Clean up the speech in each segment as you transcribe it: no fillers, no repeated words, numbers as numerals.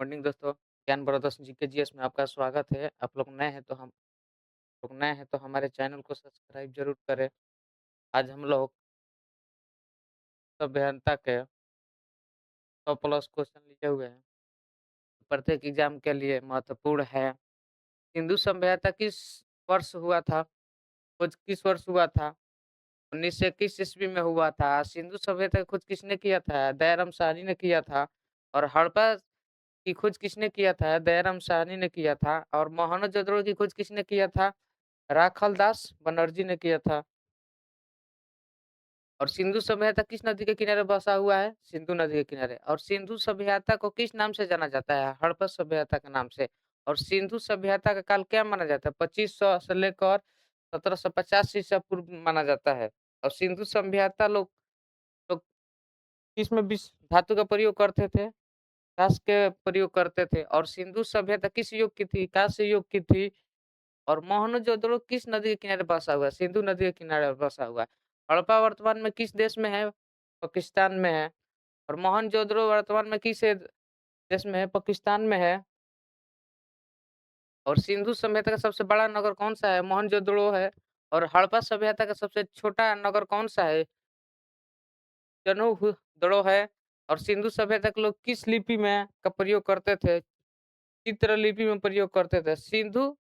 Morning दोस्तों, ज्ञान brothers GK GS में आपका स्वागत है। आप लोग नए हैं तो हमारे चैनल को सब्सक्राइब ज़रूर करें। आज हम लोग सभ्यता के 100 प्लस क्वेश्चन लिए हुए हैं। प्रत्येक एग्जाम के लिए महत्वपूर्ण है। सिंधु सभ्यता किस वर्ष हुआ था? खोज किस वर्ष हुआ था? 1921 ईस्वी में हुआ था। सिंधु सभ्यता की खोज किसने किया था? दयाराम साहनी ने किया था। और हड़प्पा की खोज किसने किया था? दयाराम साहनी ने किया था। और मोहनजोदड़ो की खोज किसने किया था? राखालदास बनर्जी ने किया था। और सिंधु सभ्यता किस नदी के किनारे बसा हुआ है? सिंधु नदी के किनारे। और सिंधु सभ्यता को किस नाम से जाना जाता है? हड़प्पा सभ्यता के नाम से। और सिंधु सभ्यता का काल क्या माना जाता है? 2500 से लेकर 1750 ईसा पूर्व माना जाता है। और सिंधु सभ्यता लोग किसमें विष धातु का प्रयोग करते थे? काँस के प्रयोग करते थे। और सिंधु सभ्यता किस युग की थी? काँस्य युग की थी। और मोहनजोदड़ो किस नदी के किनारे बसा हुआ है? सिंधु नदी के किनारे बसा हुआ है। हड़प्पा वर्तमान में किस देश में है? पाकिस्तान में है। और मोहनजोदड़ो वर्तमान में किस देश में है? पाकिस्तान में है। और सिंधु सभ्यता का सबसे बड़ा नगर कौन-सा है? मोहनजोदड़ो है। और हड़प्पा सभ्यता का सबसे छोटा नगर कौन-सा है? दड़ो है। और सिंधु सभ्यता के लोग किस लिपि में का प्रयोग करते थे? चित्र लिपि में प्रयोग करते थे। सिंधु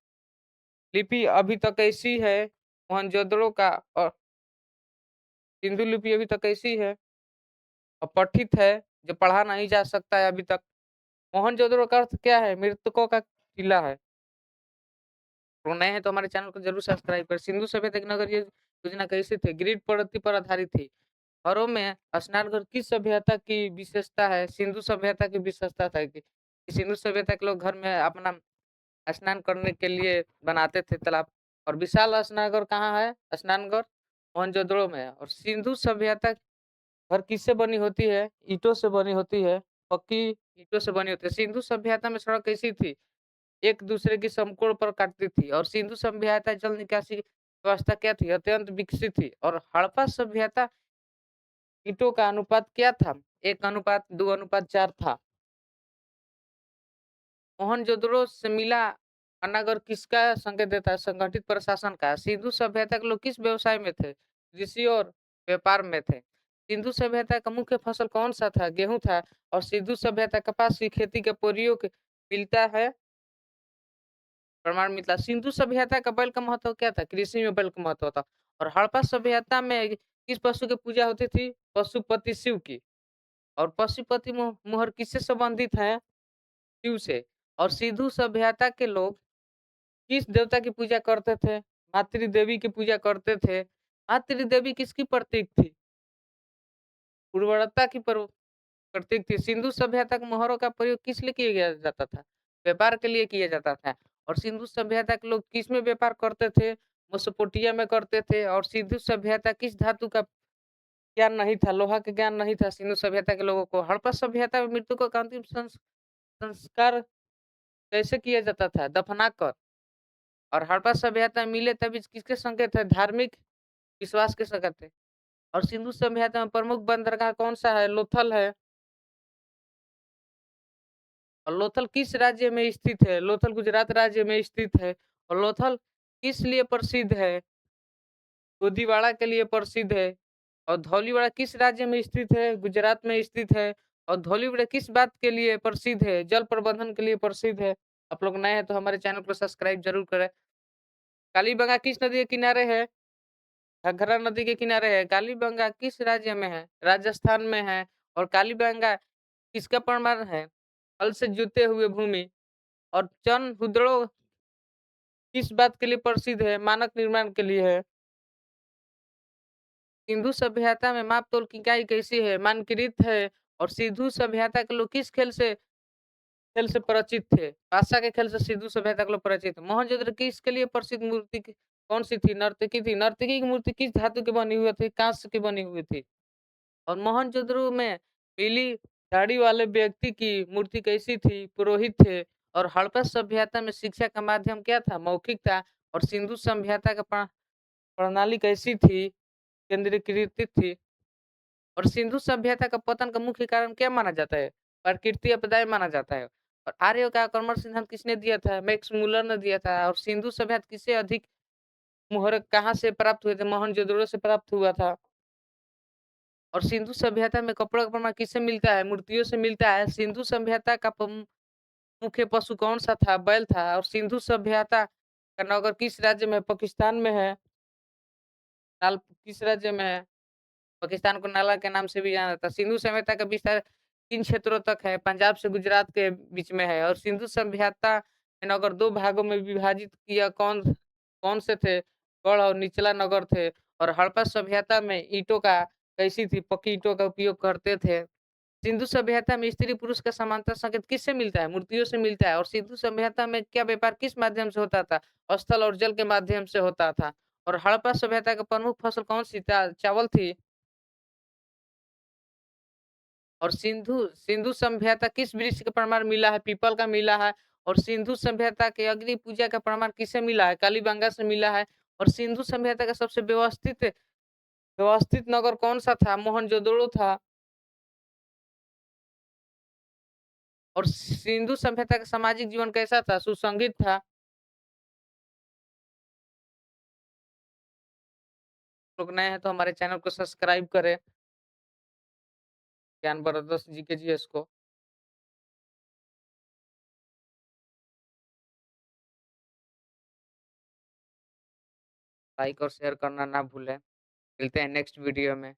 लिपि अभी तक ऐसी है, मोहनजोदड़ो का और सिंधु लिपि अभी तक ऐसी है, अपठित है, जो पढ़ा नहीं जा सकता है अभी तक। मोहनजोदड़ो का अर्थ क्या है? मृतकों का किला है। तो नए हैं तो हमारे चैनल को जरूर सब्सक्राइब करें। सिंधु सभ्यता की नगरीय योजना कैसी थी? ग्रिड पद्धति पर आधारित थी। घरों में स्नानघर किस सभ्यता की विशेषता है? सिंधु सभ्यता की विशेषता था कि सिंधु सभ्यता के लोग घर में अपना स्नान करने के लिए बनाते थे तालाब। और विशाल स्नानघर कहाँ है? स्नानघर मोहनजोदड़ो में है। और सिंधु सभ्यता घर किससे बनी होती है? ईंटों से बनी होती है, पक्की ईंटों से बनी होती है। सिंधु सभ्यता में सड़क कैसी थी? एक दूसरे की समकोण पर काटती थी। और सिंधु सभ्यता जल निकासी व्यवस्था क्या थी? अत्यंत विकसित थी। और हड़प्पा सभ्यता ईंटों का अनुपात क्या था? 1:2:4 था। मोहनजोदड़ो से मिला अनागर किसका संकेत देता है? संगठित प्रशासन का। सिंधु सभ्यता के लोग किस व्यवसाय में थे? कृषि और व्यापार में थे। सिंधु सभ्यता का मुख्य फसल कौन सा था? गेहूं था। और सिंधु सभ्यता कपास की खेती का प्रयोग मिलता है, प्रमाण मिलता है। सिंधु सभ्यता का बल का महत्व क्या था? कृषि में बल का महत्व था। और हड़प्पा सभ्यता में किस पशु की पूजा होती थी? पशुपति शिव की। और पशुपति मुहर किससे संबंधित है? शिव से। और सिंधु सभ्यता के लोग किस देवता की पूजा करते थे? मातृ देवी की पूजा करते थे। मातृ देवी किसकी प्रतीक थी? उर्वरता की प्रतीक थी। सिंधु सभ्यता के मोहरों का प्रयोग किस लिए किया जाता था? व्यापार के लिए किया जाता था। और सिंधु सभ्यता के लोग किस में व्यापार करते थे? मेसोपोटामिया में करते थे। और सिंधु सभ्यता किस धातु का ज्ञान नहीं था? लोहा का ज्ञान नहीं था सिंधु सभ्यता के लोगों को। हड़प्पा सभ्यता में मृतकों का अंतिम संस्कार कैसे किया जाता था? दफनाकर। और हड़प्पा सभ्यता में मिले तभी किसके संकेत है? धार्मिक विश्वास के संकेत है। और सिंधु सभ्यता में प्रमुख बंदरगाह कौन-सा है? लोथल है। और लोथल किस राज्य में स्थित है? लोथल गुजरात राज्य में स्थित है। और लोथल किस लिए प्रसिद्ध है? दूधीवाड़ा के लिए प्रसिद्ध है। और धौलीवाड़ा किस राज्य में स्थित है? गुजरात में स्थित है। और धौलीवाड़ा किस बात के लिए प्रसिद्ध है? जल प्रबंधन के लिए प्रसिद्ध है। आप लोग नए हैं तो हमारे चैनल को सब्सक्राइब जरूर करें। कालीबंगा किस नदी के किनारे है? घग्गरा नदी के किनारे है। कालीबंगा किस राज्य में है? राजस्थान में है। और कालीबंगा किसका प्रमाण है? हल से जुते हुए भूमि। और चनहुदड़ो किस बात के लिए प्रसिद्ध है? मानक निर्माण के लिए है। सिंधु सभ्यता में माप-तोल की इकाई कैसी है? मानकीकृत है। और सिंधु सभ्यता के लोग किस खेल से परिचित थे? पासा के खेल से सिंधु सभ्यता के लोग परिचित थे। मोहनजोदड़ो किसके लिए प्रसिद्ध मूर्ति कौन-सी थी? नर्तकी थी। नर्तकी की मूर्ति किस धातु की बनी हुई थी? काँस्य की बनी हुई थी। और मोहनजोदड़ो में पीली दाढ़ी वाले व्यक्ति की मूर्ति कैसी थी? पुरोहित थे। और हड़प्पा सभ्यता में शिक्षा का माध्यम क्या था? मौखिक था। और सिंधु सभ्यता का प्रणाली कैसी थी? केंद्रीकृत थी। और सिंधु सभ्यता का पतन का मुख्य कारण क्या माना जाता है? प्रकृति आपदाएँ माना जाता है। और आर्य का आक्रमण सिद्धांत किसने दिया था? मैक्स मूलर ने दिया था और सिंधु सभ्यता किससे अधिक मुहर कहाँ से प्राप्त हुए थे? मोहनजोदड़ो से प्राप्त हुआ था। और सिंधु सभ्यता में कपड़ों का प्रमाण किससे मिलता है? मूर्तियों से मिलता है। सिंधु सभ्यता का मुख्य पशु कौन-सा था? बैल था। और सिंधु सभ्यता का नगर किस राज्य में है? पाकिस्तान में है। नाल किस राज्य में है? पाकिस्तान को नाला के नाम से भी जाना जाता है। सिंधु सभ्यता का विस्तार किन क्षेत्रों तक है? पंजाब से गुजरात के बीच में है। और सिंधु सभ्यता ने नगर 2 भागों में विभाजित किया कौन से थे? गढ़ और निचला नगर थे। और हड़प्पा सभ्यता में ईंटों का कैसी थी? पक्की ईंटों का उपयोग करते थे। सिंधु सभ्यता में स्त्री-पुरुष का समानता संकेत किससे मिलता है? मूर्तियों से मिलता है। और सिंधु सभ्यता में क्या व्यापार किस माध्यम से होता था? स्थल और जल के माध्यम से होता था। और हड़प्पा सभ्यता का प्रमुख फसल कौन-सी चावल थी। और सिंधु सिंधु सभ्यता किस वृक्ष का प्रमाण मिला है? पीपल का मिला है। और सिंधु सभ्यता के अग्नि पूजा का प्रमाण किससे मिला है? कालीबंगा से मिला है। और सिंधु सभ्यता का सबसे व्यवस्थित व्यवस्थित नगर कौन-सा था? मोहनजोदड़ो था। और सिंधु सभ्यता का सामाजिक जीवन कैसा था? सुसंगठित था। लोग नए हैं तो हमारे चैनल को सब्सक्राइब करें। ज्ञान बरदस जीके जीएस को। लाइक और शेयर करना ना भूलें। मिलते हैं नेक्स्ट वीडियो में।